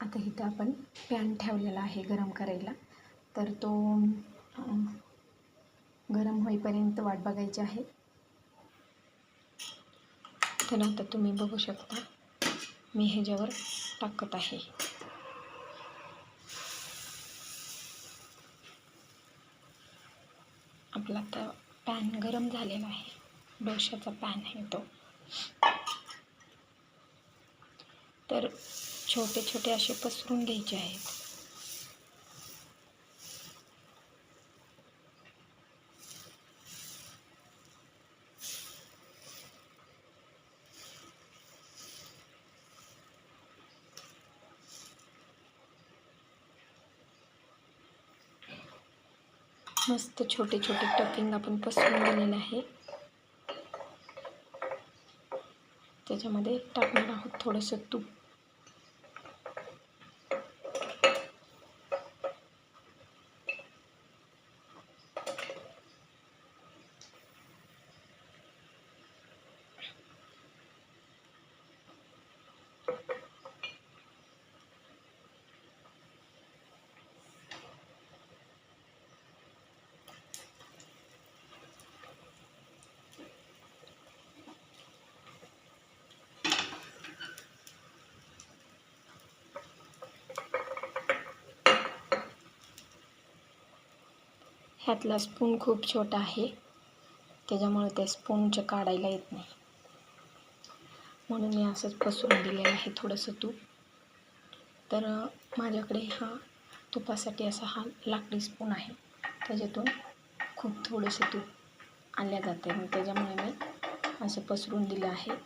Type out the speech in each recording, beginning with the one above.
आता इथं आपण पॅन ठेवलेला आहे गरम करायला, तर तो गरम होईपर्यंत वाट बघायची आहे. तर आता तुम्ही बघू शकता मी ह्याच्यावर टाकत आहे. आपला आता पॅन गरम झालेला आहे, डोशाचा पॅन आहे तो. तर छोटे छोटे असे पसरून घ्यायचे आहेत. मस्त छोटे छोटे टपिंग आपण पसरून दिलेले आहे. त्याच्यामध्ये टाकणार आहोत थोडंसं तूप. ह्यातला स्पून खूप छोटा आहे, त्याच्यामुळे त्या स्पूनचं काढायला येत नाही, म्हणून मी असंच पसरून दिलेलं आहे थोडंसं तूप. तर माझ्याकडे हा तुपासाठी असा हा लाकडी स्पून आहे, त्याच्यातून खूप थोडेसे तूप आणले जाते आणि त्याच्यामुळे मी असं पसरून दिलं आहे.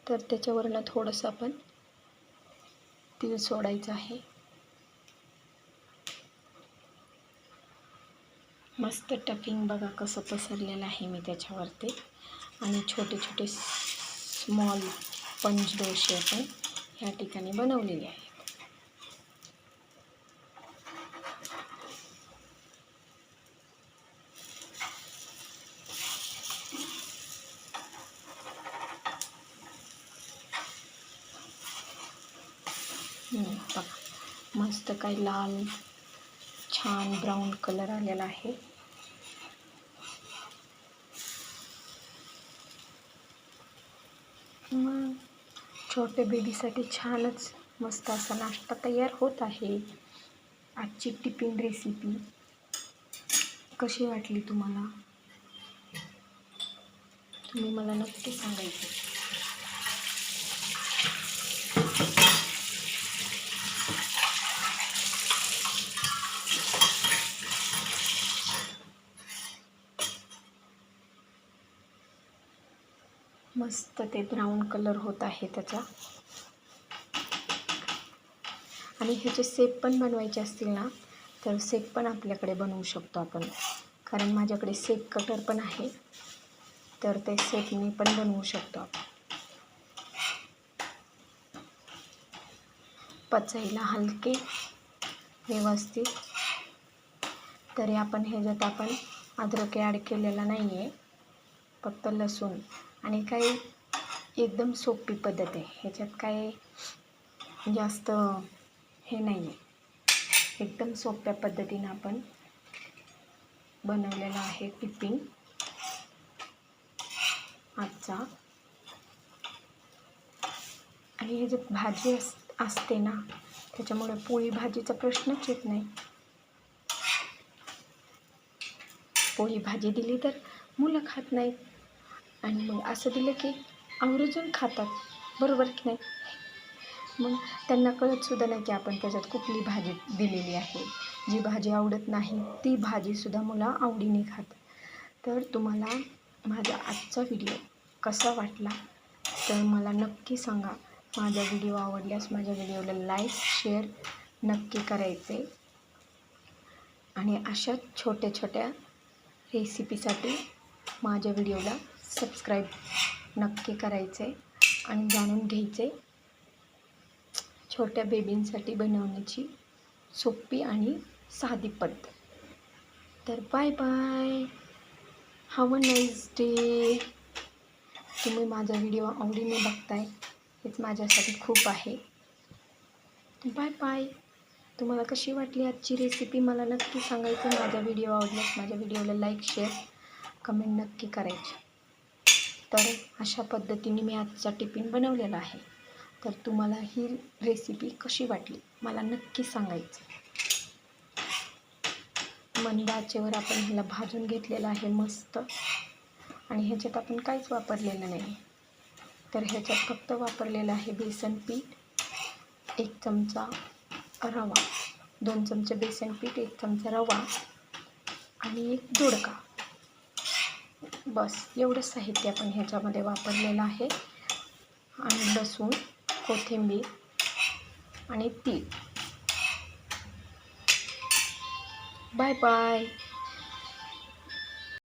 तर त्याच्यावरनं थोडंसं आपण तेल सोडायचं आहे. मस्त टफिंग बघा कसं पसरलेलं आहे मी त्याच्यावरती. आणि छोटे छोटे स्मॉल पंच डोसे आपण ह्या ठिकाणी बनवलेले आहेत. बघा मस्त काही लाल छान ब्राऊन कलर आलेला आहे. मग छोटे बेबीसाठी छानच मस्त असा नाश्ता तयार होत आहे. आजची टिफिन रेसिपी कशी वाटली तुम्हाला, तुम्ही मला नक्की सांगायचं. मस्त ते ब्राऊन कलर होत आहे त्याचा. आणि ह्याचे सेप पण बनवायचे असतील ना, तर सेप पण आपल्याकडे बनवू शकतो आपण, कारण माझ्याकडे सेप कटर पण आहे, तर ते सेपने पण बनवू शकतो आपण. पचायला हलके व्यवस्थित. तरी आपण ह्याच्यात आपण अद्रक ॲड केलेला नाही आहे, फक्त लसूण. आणि काही एकदम सोपी पद्धत आहे, ह्याच्यात काय जास्त हे नाही आहे, एकदम सोप्या पद्धतीनं आपण बनवलेला आहे टिफिन आजचा. आणि ह्याच्यात भाजी असते ना, त्याच्यामुळे पोळी भाजीचा प्रश्नच येत नाही. पोळी भाजी दिली तर मुलं खात नाहीत, आणि मग असं दिलं की आवर्जून खातात, बरोबर की नाही. मग त्यांना कळतसुद्धा नाही की आपण त्याच्यात कुठली भाजी दिलेली आहे. जी भाजी आवडत नाही ती भाजीसुद्धा मुलं आवडीने खातात. तर तुम्हाला माझा आजचा व्हिडिओ कसा वाटला तर मला नक्की सांगा. माझा व्हिडिओ आवडल्यास माझ्या व्हिडिओला लाईक शेअर नक्की करायचे. आणि अशा छोट्या छोट्या रेसिपीसाठी माझ्या व्हिडिओला सबस्क्राईब नक्की करायचे आणि जाणून घ्यायचे छोट्या बेबींसाठी बनवण्याची सोपी आणि साधी पद्धत. तर bye bye, have a nice day. तुम्ही माझा व्हिडिओ आवडीने बघताय हेच माझ्यासाठी खूप आहे. Bye bye. तुम्हाला कशी वाटली आजची रेसिपी मला नक्की सांगायचं. माझा व्हिडिओ आवडल्यास माझ्या व्हिडिओला लाईक शेअर कमेंट नक्की करायचे. तर अशा पद्धतीने मी आजचा टिफिन बनवलेला आहे. तर तुम्हाला ही रेसिपी कशी वाटली मला नक्की सांगायचं. मंद आचेवर आपण ह्याला भाजून घेतलेलं आहे मस्त. आणि ह्याच्यात आपण काहीच वापरलेलं नाही. तर ह्याच्यात फक्त वापरलेलं आहे बेसन पीठ, 1 चमचा रवा, 2 चमचे बेसन पीठ, 1 चमचा रवा आणि 1 दोडका. बस एवढंच साहित्य आपण ह्याच्यामध्ये वापरलेलं आहे. आणि लसूण, कोथिंबीर आणि तीळ. Bye bye.